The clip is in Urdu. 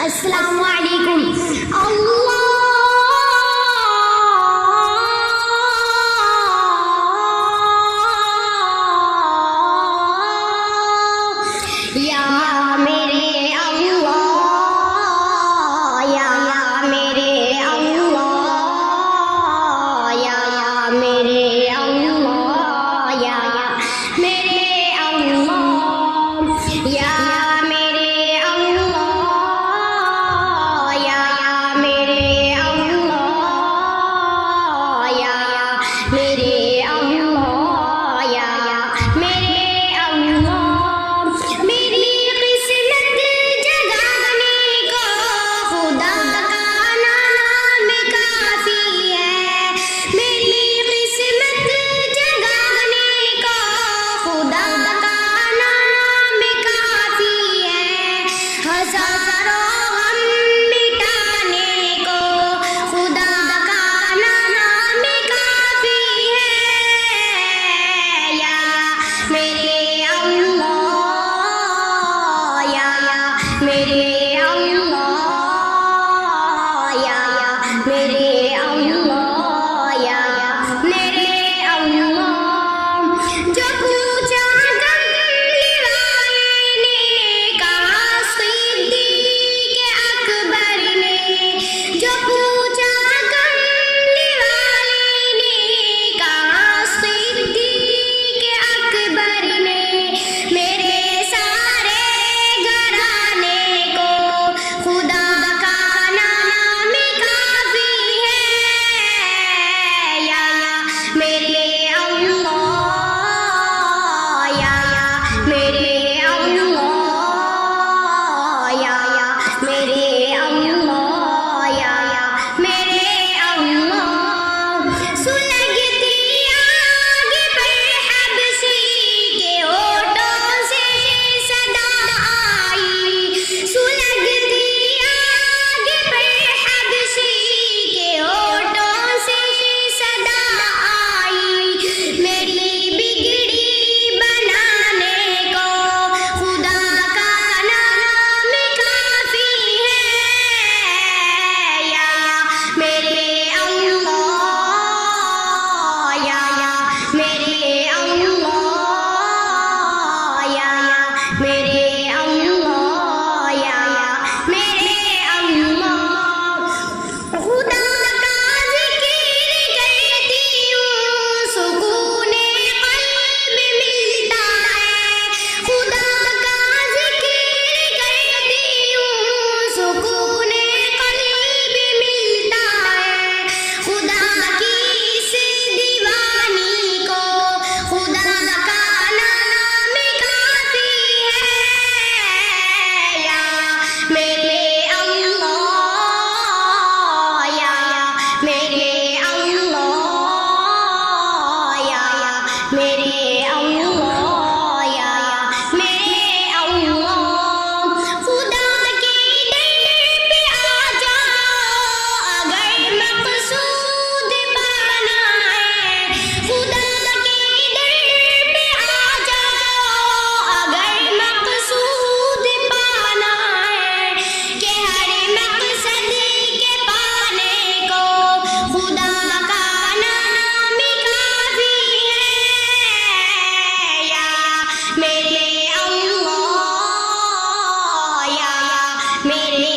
السلام علیکم. اللہ یا میرے اللہ، یا میرے اللہ، یا میرے اللہ، یا میرے اللہ، یا میرے اللہ، یا میرے اللہ، یا میرے اللہ، یا میرے اللہ. میری قسمت جگانے کو خدا کا نام کافی ہے. میری قسمت جگانے کو خدا کا نام کافی ہے. ہزاروں غم مٹانے کو خدا کا نام کافی ہے. یا میرے اللہ، یا میرے اللہ، یا میرے اللہ، یا میرے اللہ. جو پوچھا کملی والے نے کہا صدیق اکبر نے. جو پوچھا کملی والے نے کہا صدیق اکبر نے. میرے سارے گھرانے کو خدا کا نام کافی ہے. یا میرے اللہ، یا میرے اللہ، یا میرے اللہ، یا میرے اللہ. سلگتی آگ پر حبشی کے ہونٹوں سے صدا آئی. سلگتی آگ پر حبشی کے ہونٹوں سے صدا آئی. میری بگڑی بنانے کو خدا کا نام کافی ہے. یا میرے اللہ، یا میرے اللہ، یا میرے اللہ، یا میرے اللہ. خدا کا ذکر کرتی ہوں سکون قلب ملتا ہے. خدا کا ذکر کرتی ہوں سکون قلب ملتا ہے. خدا کی اس دیوانی کو خدا کا نام کافی ہے. یا میرے اللہ، یا میرے اللہ، یا میرے اللہ، یا میرے اللہ. خدا کے در پہ آ جاؤ اگر مقصود پانا ہے. خدا کے در پہ آ جاؤ اگر مقصود پانا ہے. کہ ہر مقصد کے پانے کو خدا کا نام کافی ہے. یا میرے اللہ، یا میرے